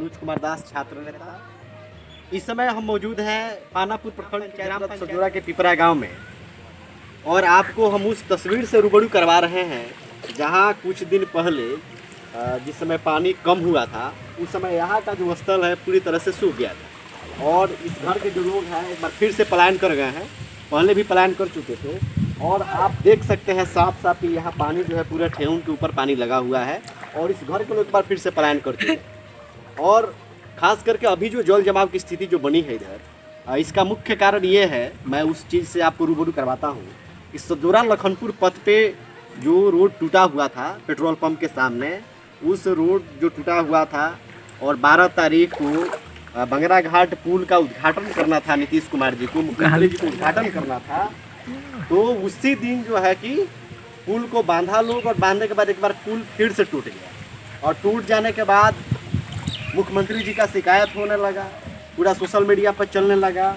मनोज कुमार दास, छात्र नेता। इस समय हम मौजूद हैं पानापुर प्रखंड ग्राम सजोरा के पिपरा गांव में, और आपको हम उस तस्वीर से रूबरू करवा रहे हैं जहां कुछ दिन पहले जिस समय पानी कम हुआ था, उस समय यहाँ का जो स्थल है पूरी तरह से सूख गया था। और इस घर के जो लोग हैं एक बार फिर से पलायन कर गए हैं, पहले भी पलायन कर चुके थे। और आप देख सकते हैं साफ साफ कि यहाँ पानी जो है पूरे ठेहुन के ऊपर पानी लगा हुआ है, और इस घर के लोग एक बार फिर से पलायन कर चुके हैं। और ख़ास करके अभी जो जल जमाव की स्थिति जो बनी है इधर, इसका मुख्य कारण ये है, मैं उस चीज़ से आपको रूबरू करवाता हूँ। इस सजोरा लखनपुर पथ पे जो रोड टूटा हुआ था पेट्रोल पंप के सामने, उस रोड जो टूटा हुआ था और 12 तारीख को बंगरा घाट पुल का उद्घाटन करना था नीतीश कुमार जी को, मुख्यमंत्री जी को उद्घाटन करना था। तो उसी दिन जो है कि पुल को बांधा लोग, और बांधने के बाद एक बार पुल फिर से टूट गया, और टूट जाने के बाद मुख्यमंत्री जी का शिकायत होने लगा, पूरा सोशल मीडिया पर चलने लगा।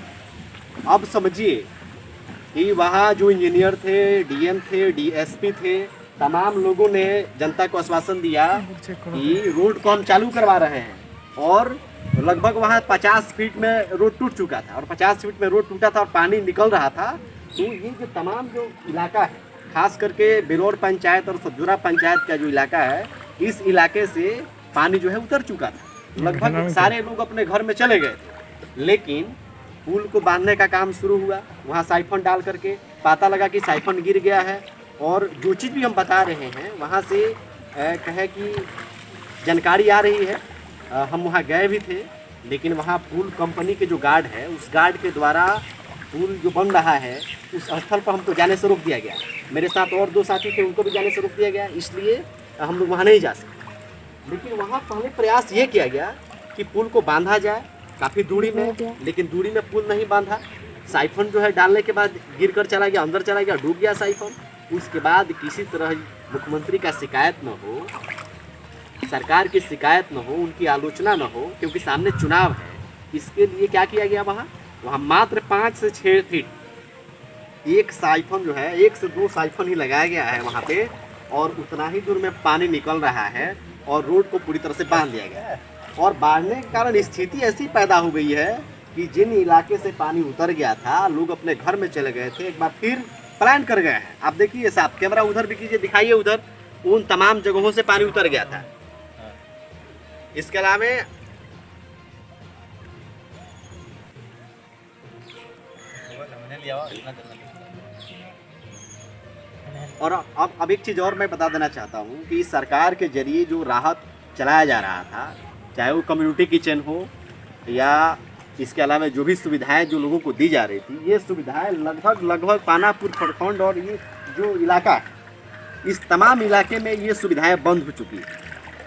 अब समझिए कि वहाँ जो इंजीनियर थे, डीएम थे, डीएसपी थे, तमाम लोगों ने जनता को आश्वासन दिया कि रोड को हम चालू करवा रहे हैं, और लगभग वहाँ 50 फीट में रोड टूट चुका था, और 50 फीट में रोड टूटा था और पानी निकल रहा था। तो ये जो तमाम जो इलाका है, खास करके बेलोर पंचायत और सजोरा पंचायत का जो इलाका है, इस इलाके से पानी जो है उतर चुका था। लगभग सारे लोग अपने घर में चले गए थे, लेकिन पुल को बांधने का काम शुरू हुआ। वहाँ साइफन डाल करके पता लगा कि साइफन गिर गया है, और जो चीज़ भी हम बता रहे हैं वहाँ से कहे कि जानकारी आ रही है। हम वहाँ गए भी थे, लेकिन वहाँ पुल कंपनी के जो गार्ड है, उस गार्ड के द्वारा पुल जो बन रहा है उस स्थल पर हमको जाने से रोक दिया गया। मेरे साथ और 2 साथी थे, उनको भी जाने से रोक दिया गया, इसलिए हम लोग वहाँ नहीं जा सकते। लेकिन वहाँ पहले प्रयास ये किया गया कि पुल को बांधा जाए काफ़ी दूरी में, लेकिन दूरी में पुल नहीं बांधा। साइफन जो है डालने के बाद गिर कर चला गया, अंदर चला गया, डूब गया साइफन। उसके बाद किसी तरह मुख्यमंत्री का शिकायत न हो, सरकार की शिकायत न हो, उनकी आलोचना न हो, क्योंकि सामने चुनाव है। इसके लिए क्या किया गया, वहाँ मात्र 5 से 6 फीट एक साइफन जो है, 1 से 2 साइफन ही लगाया गया है वहाँ पे, और उतना ही दूर में पानी निकल रहा है, और रोड को पूरी तरह से बांध दिया गया है। और बांधने के कारण स्थिति ऐसी पैदा हो गई है कि जिन इलाके से पानी उतर गया था, लोग अपने घर में चले गए थे, एक बार फिर पलायन कर गए हैं। आप देखिए साहब, कैमरा उधर भी कीजिए, दिखाइए उधर, उन तमाम जगहों से पानी उतर गया था। इसके अलावा और अब एक चीज़ और मैं बता देना चाहता हूँ कि सरकार के जरिए जो राहत चलाया जा रहा था, चाहे वो कम्युनिटी किचन हो या इसके अलावा जो भी सुविधाएं जो लोगों को दी जा रही थी, ये सुविधाएं लगभग पानापुर प्रखंड और ये जो इलाका है, इस तमाम इलाके में ये सुविधाएं बंद हो चुकी हैं,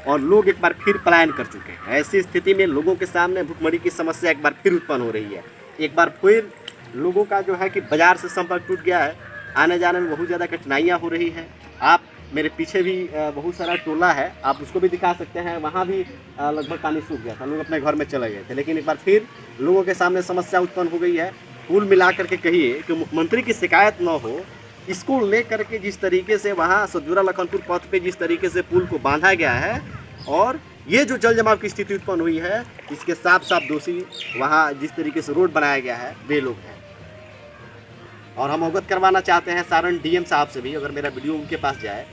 और लोग एक बार फिर पलायन कर चुके हैं। ऐसी स्थिति में लोगों के सामने भुखमरी की समस्या एक बार फिर उत्पन्न हो रही है। एक बार फिर लोगों का जो है कि बाजार से संपर्क टूट गया है, आने जाने में बहुत ज़्यादा कठिनाइयाँ हो रही हैं। आप मेरे पीछे भी बहुत सारा टोला है, आप उसको भी दिखा सकते हैं, वहाँ भी लगभग पानी सूख गया था, लोग अपने घर में चले गए थे। लेकिन एक बार फिर लोगों के सामने समस्या उत्पन्न हो गई है। कुल मिला करके कहिए कि मुख्यमंत्री की शिकायत न हो, इसको लेकर के जिस तरीके से वहाँ सजोरा लखनपुर पथ पे जिस तरीके से पुल को बांधा गया है, और ये जो जल जमाव की स्थिति उत्पन्न हुई है, इसके साफ साफ दोषी वहाँ जिस तरीके से रोड बनाया गया है वे लोग हैं। और हम अवगत करवाना चाहते हैं सारण डीएम साहब से भी, अगर मेरा वीडियो उनके पास जाए,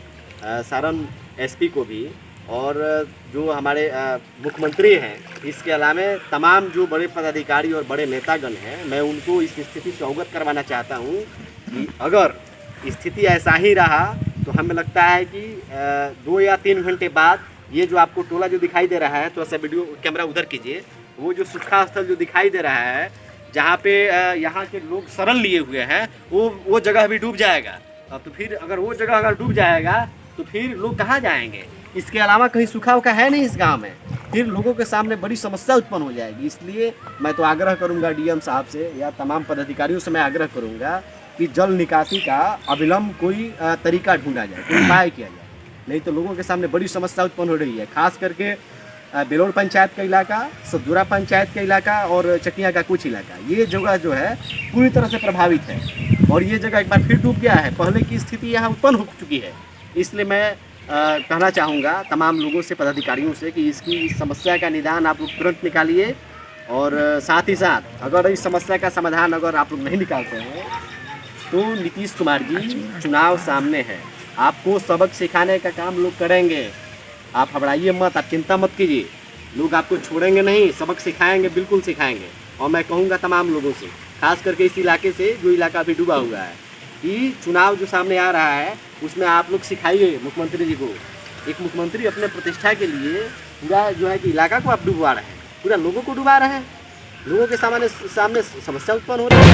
सारण एसपी को भी, और जो हमारे मुख्यमंत्री हैं, इसके अलावा तमाम जो बड़े पदाधिकारी और बड़े नेतागण हैं, मैं उनको इस स्थिति से अवगत करवाना चाहता हूँ कि अगर स्थिति ऐसा ही रहा तो हमें लगता है कि 2 या 3 घंटे बाद ये जो आपको टोला जो दिखाई दे रहा है, तो ऐसा वीडियो कैमरा उधर कीजिए, वो जो सूखा स्थल जो दिखाई दे रहा है, जहाँ पे यहाँ के लोग शरण लिए हुए हैं, वो जगह भी डूब जाएगा। तो फिर अगर वो जगह अगर डूब जाएगा तो फिर लोग कहाँ जाएंगे? इसके अलावा कहीं सूखा उखा है नहीं इस गांव में, फिर लोगों के सामने बड़ी समस्या उत्पन्न हो जाएगी। इसलिए मैं तो आग्रह करूंगा डीएम साहब से या तमाम पदाधिकारियों से मैं आग्रह करूंगा कि जल निकासी का अविलंब कोई तरीका ढूंढा जाए, कोई उपाय किया जाए, नहीं तो लोगों के सामने बड़ी समस्या उत्पन्न हो रही है। खास करके बेलोर पंचायत का इलाका, सजोरा पंचायत का इलाका और चकिया का कुछ इलाका, ये जगह जो है पूरी तरह से प्रभावित है, और ये जगह एक बार फिर डूब गया है। पहले की स्थिति यहाँ उत्पन्न हो चुकी है। इसलिए मैं कहना चाहूँगा तमाम लोगों से, पदाधिकारियों से कि इसकी इस समस्या का निदान आप लोग तुरंत निकालिए। और साथ ही साथ अगर इस समस्या का समाधान अगर आप लोग नहीं निकालते हैं तो नीतीश कुमार जी चुनाव सामने है, आपको सबक सिखाने का काम लोग करेंगे। आप घबराइए मत, आप चिंता मत कीजिए, लोग आपको छोड़ेंगे नहीं, सबक सिखाएंगे, बिल्कुल सिखाएंगे। और मैं कहूँगा तमाम लोगों से, खास करके इस इलाके से जो इलाका अभी डूबा हुआ है, कि चुनाव जो सामने आ रहा है उसमें आप लोग सिखाइए मुख्यमंत्री जी को। एक मुख्यमंत्री अपने प्रतिष्ठा के लिए पूरा जो है कि इलाका को आप डुबवा रहे हैं, पूरा लोगों को डुबा रहे हैं, लोगों के सामने समस्या उत्पन्न हो रही है।